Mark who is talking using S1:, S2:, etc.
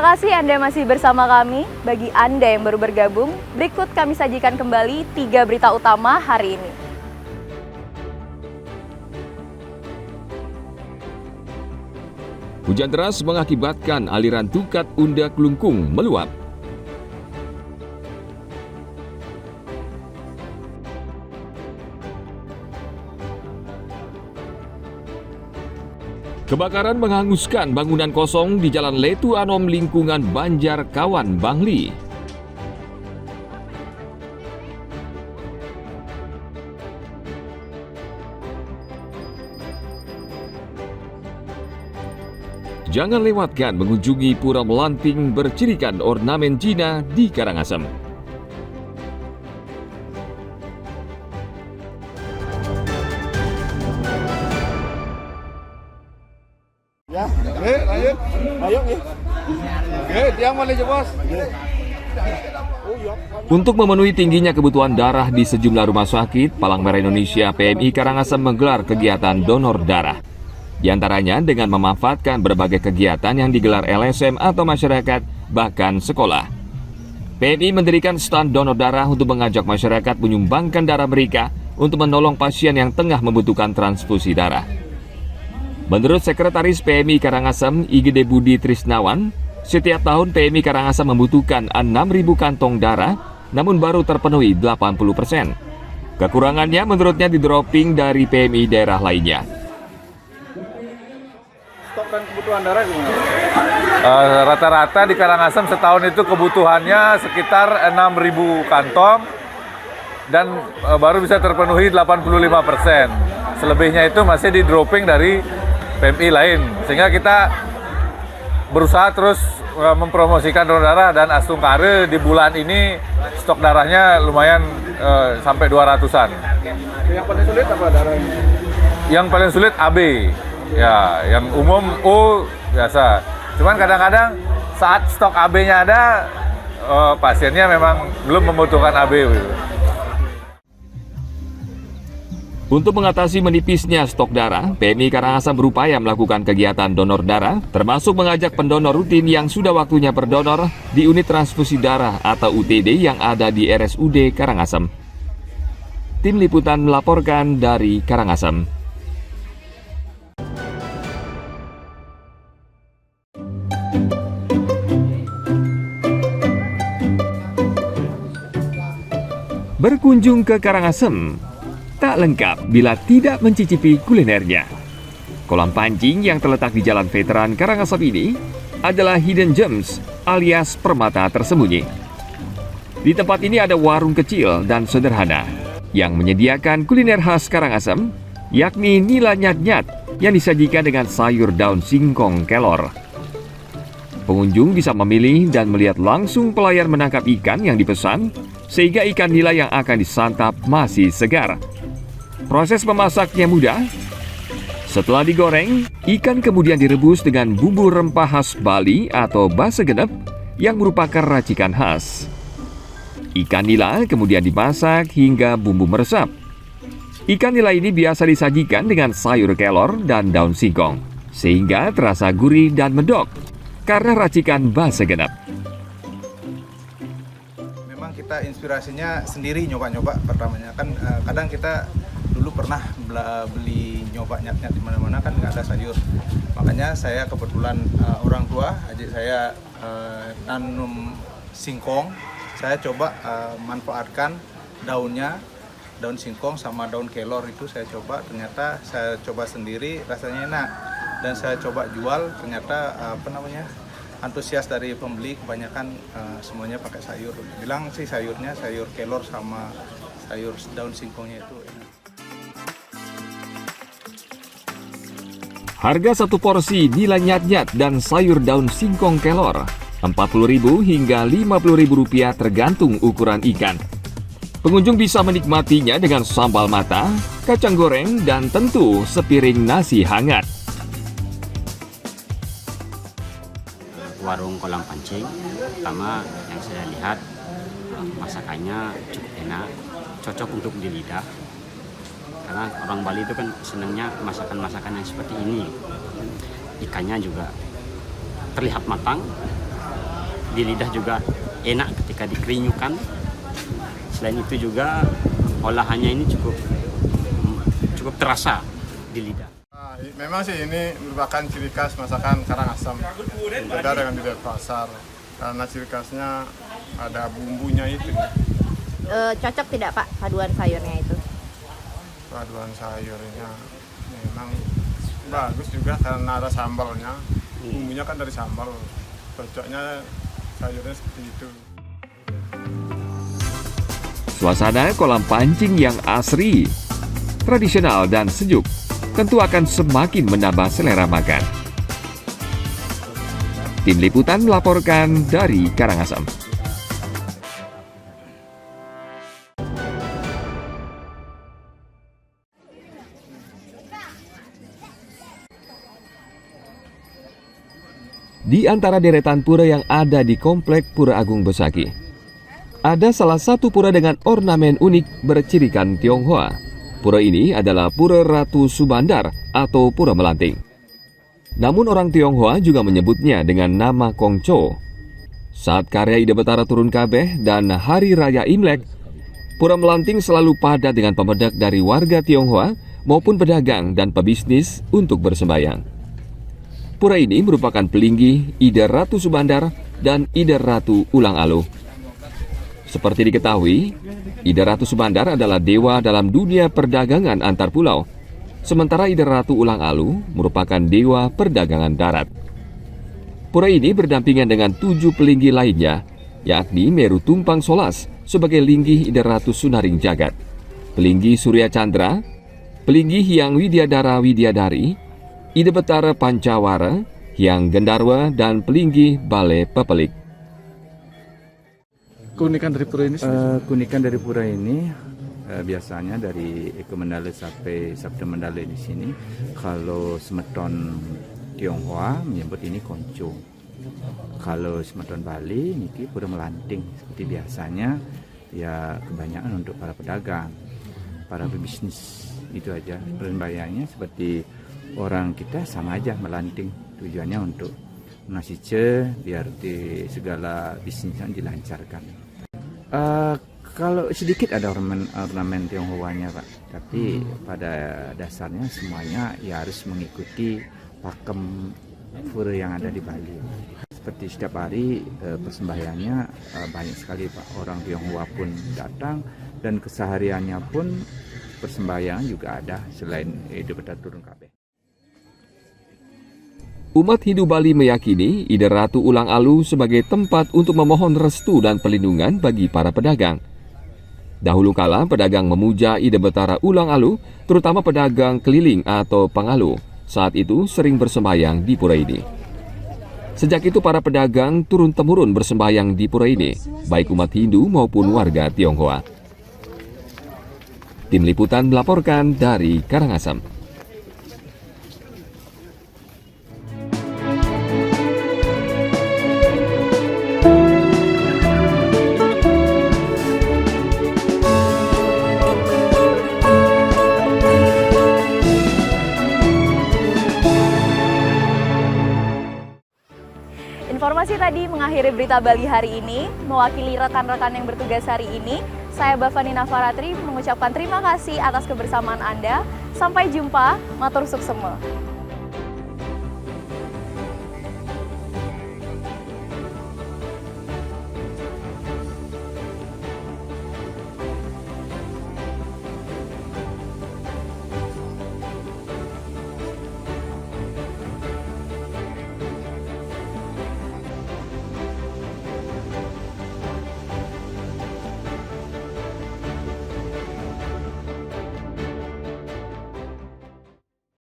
S1: Terima kasih Anda masih bersama kami. Bagi Anda yang baru bergabung, berikut kami sajikan kembali 3 berita utama hari ini.
S2: Hujan deras mengakibatkan aliran Tukat Unda Klungkung meluap. Kebakaran menghanguskan bangunan kosong di Jalan Letu Anom lingkungan Banjar Kawan, Bangli. Jangan lewatkan mengunjungi Pura Melanting bercirikan ornamen Cina di Karangasem.
S3: Ya, lanjut. Ayo nih. Oke, tiang mana aja, Bos?
S2: Untuk memenuhi tingginya kebutuhan darah di sejumlah rumah sakit, Palang Merah Indonesia PMI Karangasem menggelar kegiatan donor darah. Di antaranya dengan memanfaatkan berbagai kegiatan yang digelar LSM atau masyarakat, bahkan sekolah. PMI mendirikan stand donor darah untuk mengajak masyarakat menyumbangkan darah mereka untuk menolong pasien yang tengah membutuhkan transfusi darah. Menurut Sekretaris PMI Karangasem, IGD Budi Trisnawan, setiap tahun PMI Karangasem membutuhkan 6.000 kantong darah, namun baru terpenuhi 80%. Kekurangannya menurutnya di-dropping dari PMI daerah lainnya.
S3: Stok dan kebutuhan darah gimana?
S4: Rata-rata di Karangasem setahun itu kebutuhannya sekitar 6.000 kantong dan baru bisa terpenuhi 85%. Selebihnya itu masih di-dropping dari PMI lain, sehingga kita berusaha terus mempromosikan donor darah dan Astungkare di bulan ini stok darahnya lumayan sampai 200-an.
S3: Yang paling sulit apa darahnya?
S4: Yang paling sulit AB, ya, yang umum O biasa. Cuman kadang-kadang saat stok AB-nya ada, pasiennya memang belum membutuhkan AB.
S2: Untuk mengatasi menipisnya stok darah, PMI Karangasem berupaya melakukan kegiatan donor darah, termasuk mengajak pendonor rutin yang sudah waktunya berdonor di unit transfusi darah atau UTD yang ada di RSUD Karangasem. Tim Liputan melaporkan dari Karangasem. Berkunjung ke Karangasem tak lengkap bila tidak mencicipi kulinernya. Kolam pancing yang terletak di Jalan Veteran Karangasem ini adalah hidden gems alias permata tersembunyi. Di tempat ini ada warung kecil dan sederhana yang menyediakan kuliner khas Karangasem, yakni nila nyat-nyat yang disajikan dengan sayur daun singkong kelor. Pengunjung bisa memilih dan melihat langsung pelayan menangkap ikan yang dipesan, sehingga ikan nila yang akan disantap masih segar. Proses memasaknya mudah. Setelah digoreng, ikan kemudian direbus dengan bumbu rempah khas Bali atau basa genep yang merupakan racikan khas. Ikan nila kemudian dimasak hingga bumbu meresap. Ikan nila ini biasa disajikan dengan sayur kelor dan daun singkong, sehingga terasa gurih dan medok karena racikan basa genep.
S3: Memang kita inspirasinya sendiri nyoba-nyoba pertamanya kan kadang kita dulu pernah beli nyoba nyat-nyat di mana-mana kan nggak ada sayur. Makanya saya kebetulan orang tua adik saya nanam singkong. Saya coba manfaatkan daunnya, daun singkong sama daun kelor itu saya coba. Ternyata saya coba sendiri rasanya enak dan saya coba jual. Ternyata antusias dari pembeli kebanyakan semuanya pakai sayur. Bilang sih sayurnya sayur kelor sama sayur daun singkongnya itu enak.
S2: Harga satu porsi nila nyat-nyat dan sayur daun singkong kelor Rp40.000 hingga Rp50.000 tergantung ukuran ikan. Pengunjung bisa menikmatinya dengan sambal mata, kacang goreng, dan tentu sepiring nasi hangat.
S5: Warung kolam pancing, pertama yang saya lihat masakannya cukup enak, cocok untuk di lidah. Karena orang Bali itu kan senangnya masakan-masakan yang seperti ini. Ikannya juga terlihat matang, di lidah juga enak ketika dikeringkan. Selain itu juga olahannya ini cukup terasa di lidah.
S6: Nah, memang sih ini merupakan ciri khas masakan Karangasem. Beda dengan di Denpasar. Karena ciri khasnya ada bumbunya itu.
S1: Cocok tidak Pak paduan sayurnya itu?
S6: Paduan sayurnya memang bagus juga karena ada sambalnya. Bumbunya kan dari sambal. Cocoknya sayurnya seperti itu.
S2: Suasana kolam pancing yang asri, tradisional dan sejuk tentu akan semakin menambah selera makan. Tim Liputan melaporkan dari Karangasem. Di antara deretan pura yang ada di Komplek Pura Agung Besaki, ada salah satu pura dengan ornamen unik bercirikan Tionghoa. Pura ini adalah Pura Ratu Subandar atau Pura Melanting. Namun orang Tionghoa juga menyebutnya dengan nama Kongco. Saat karya Ida Betara turun kabeh dan Hari Raya Imlek, Pura Melanting selalu padat dengan pemedak dari warga Tionghoa maupun pedagang dan pebisnis untuk bersembayang. Pura ini merupakan pelinggi Ida Ratu Subandar dan Ida Ratu Ulang Aluh. Seperti diketahui, Ida Ratu Subandar adalah dewa dalam dunia perdagangan antar pulau, sementara Ida Ratu Ulang Aluh merupakan dewa perdagangan darat. Pura ini berdampingan dengan 7 pelinggi lainnya, yakni Meru Tumpang Solas sebagai linggih Ida Ratu Sunaring Jagat, pelinggi Surya Chandra, pelinggi Hyang Widyadara Widyadari, Ida Betara Pancawara, Hyang Gendarwa, dan pelinggi Bale Pepelik.
S7: Keunikan dari pura ini biasanya dari Eko Mendale sampai Sabda Mendale di sini, kalau semeton Tionghoa menyebut ini Konco. Kalau semeton Bali niki Pura Melanting. Seperti biasanya ya kebanyakan untuk para pedagang, para pebisnis, itu aja. Perbayarnya seperti orang kita sama aja melanting. Tujuannya untuk menasice biar di segala bisnisnya dilancarkan. Kalau sedikit ada ornamen Tionghoanya Pak, tapi pada dasarnya semuanya ya harus mengikuti pakem pura yang ada di Bali. Seperti setiap hari persembahyangannya banyak sekali Pak, orang Tionghoa pun datang dan kesehariannya pun persembahyangan juga ada selain Ida Betara turun kabeh.
S2: Umat Hindu Bali meyakini Ida Ratu Ulang Aluh sebagai tempat untuk memohon restu dan perlindungan bagi para pedagang. Dahulu kala pedagang memuja Ida Betara Ulang Aluh, terutama pedagang keliling atau pangaluh, saat itu sering bersembayang di pura ini. Sejak itu para pedagang turun-temurun bersembayang di pura ini, baik umat Hindu maupun warga Tionghoa. Tim Liputan melaporkan dari Karangasem.
S1: Informasi tadi mengakhiri berita Bali hari ini. Mewakili rekan-rekan yang bertugas hari ini, saya Bavani Nafaratri mengucapkan terima kasih atas kebersamaan Anda. Sampai jumpa, matur suksema.